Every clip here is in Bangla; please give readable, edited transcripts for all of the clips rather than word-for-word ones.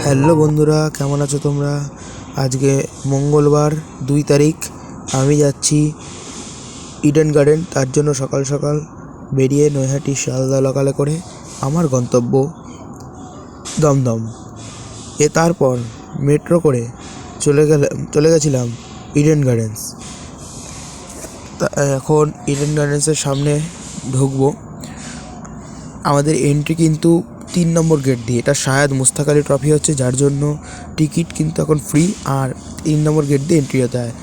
হ্যালো বন্ধুরা, কেমন আছো তোমরা? আজকে মঙ্গলবার 2 তারিখ। আমি যাচ্ছি ইডেন গার্ডেন। তার জন্য সকাল সকাল বেরিয়ে নৈহাটি শিয়ালদা লোকালে করে আমার গন্তব্য দমদম। তারপর মেট্রো করে চলে গেছিলাম ইডেন গার্ডেন্স। এখন ইডেন গার্ডেন্সের সামনে ঢুকবো। আমাদের এন্ট্রি কিন্তু 3 নম্বর গেট দিয়ে। এটা শায়দ মুস্তাক আলী ট্রফি হচ্ছে, যার জন্য টিকিট কিন্তু এখন ফ্রি, আর 3 নম্বর গেট দিয়ে এন্ট্রি হতে হয়।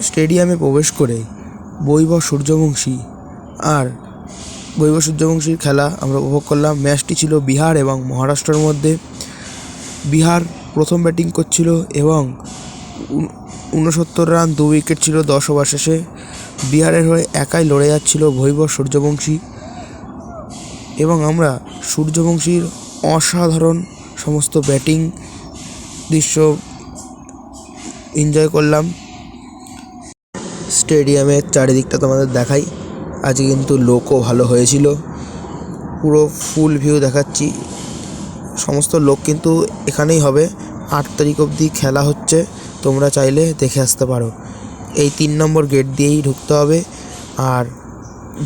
স্টেডিয়ামে প্রবেশ করে বৈভব সূর্যবংশীর খেলা আমরা উপভোগ করলাম। ম্যাচটি ছিল বিহার এবং মহারাষ্ট্রের মধ্যে। বিহার প্রথম ব্যাটিং করছিল এবং 69 রান 2 উইকেট ছিল 10 ওভার শেষে। বিহারের হয়ে একাই লড়ে যাচ্ছিল বৈভব সূর্যবংশী এবং আমরা সূর্যবংশীর অসাধারণ সমস্ত ব্যাটিং দৃশ্য এনজয় করলাম। স্টেডিয়ামের চারিদিকটা তোমাদের দেখাই। আজকে কিন্তু লোকও ভালো হয়েছিল, পুরো ফুল ভিউ দেখাচ্ছি। সমস্ত লোক কিন্তু এখানেই হবে। 8 তারিখ অবধি খেলা হচ্ছে, তোমরা চাইলে দেখে আসতে পারো। এই 3 নম্বর গেট দিয়েই ঢুকতে হবে, আর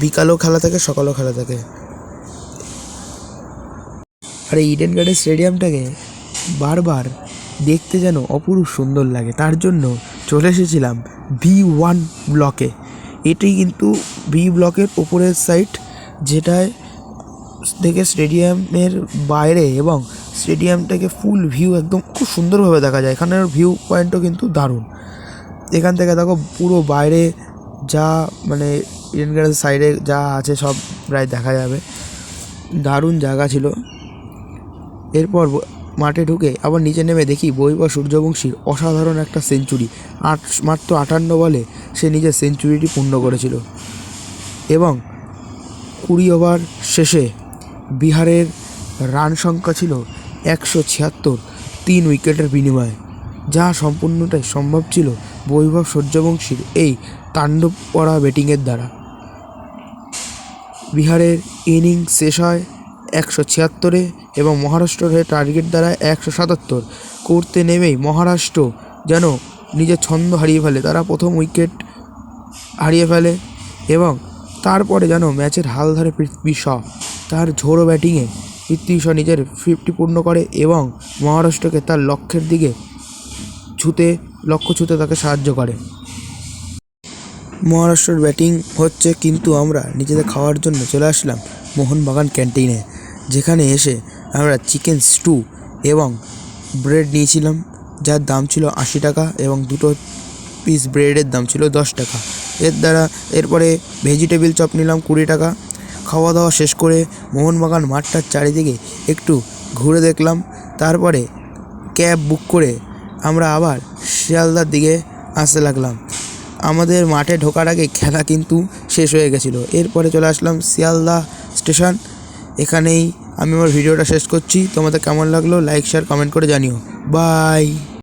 বিকালেও খেলা থাকে, সকালেও খেলা থাকে। আর এই ইডেন গার্ডেন স্টেডিয়ামটাকে বারবার দেখতে যেন অপরূপ সুন্দর লাগে। তার জন্য চলে এসেছিলাম V1 ব্লকে। এটি কিন্তু বি ব্লকের ওপরের সাইড, যেটায় থেকে স্টেডিয়ামের বাইরে এবং স্টেডিয়ামটাকে ফুল ভিউ একদম খুব সুন্দরভাবে দেখা যায়। এখানের ভিউ পয়েন্টও কিন্তু দারুণ। এখান থেকে দেখো পুরো বাইরে যা মানে ইডেন গার্ডেন সাইডে যা আছে সব প্রায় দেখা যাবে। দারুণ জায়গা ছিল। এরপর মাঠে ঢুকে আবার নিচে নেমে দেখি বৈভব সূর্যবংশীর অসাধারণ একটা সেঞ্চুরি। মাত্র 58 বলে সে নিজের সেঞ্চুরিটি পূর্ণ করেছিল এবং 20 ওভার শেষে বিহারের রান সংখ্যা ছিল 176, 3 উইকেটের বিনিময়ে, যা সম্পূর্ণটাই সম্ভব ছিল বৈভব সূর্যবংশীর এই তাণ্ডব করা ব্যাটিংয়ের দ্বারা। বিহারের ইনিংস শেষ হয় 176-এ এবং মহারাষ্ট্রের হয়ে টার্গেট দ্বারা 177 করতে নেমেই মহারাষ্ট্র যেন নিজের ছন্দ হারিয়ে ফেলে। তারা প্রথম উইকেট হারিয়ে ফেলে এবং তারপরে যেন ম্যাচের হাল ধরে পৃথ্বী শ। তার ঝোড়ো ব্যাটিংয়ে পৃথ্বী শ নিজের 50 পূর্ণ করে এবং মহারাষ্ট্রকে তার লক্ষ্য ছুঁতে তাকে সাহায্য করে। মহারাষ্ট্রের ব্যাটিং হচ্ছে, কিন্তু আমরা নিজেদের খাওয়ার জন্য চলে আসলাম মোহনবাগান ক্যান্টিনে, যেখানে এসে আমরা চিকেন স্টু এবং ব্রেড নিয়েছিলাম, যার দাম ছিল 80 টাকা এবং 2 পিস ব্রেডের দাম ছিল 10 টাকা। এরপরে ভেজিটেবিল চপ নিলাম 20 টাকা। খাওয়া দাওয়া শেষ করে মোহনবাগান মাঠটার চারিদিকে একটু ঘুরে দেখলাম। তারপরে ক্যাব বুক করে আমরা আবার শিয়ালদার দিকে আসতে লাগলাম। আমাদের মাঠে ঢোকার আগে খেলা কিন্তু শেষ হয়ে গেছিলো। এরপরে চলে আসলাম শিয়ালদা স্টেশন। এখানেই আমি আমার ভিডিওটা শেষ করছি। তোমাদের কেমন লাগলো লাইক শেয়ার কমেন্ট করে জানিও। বাই।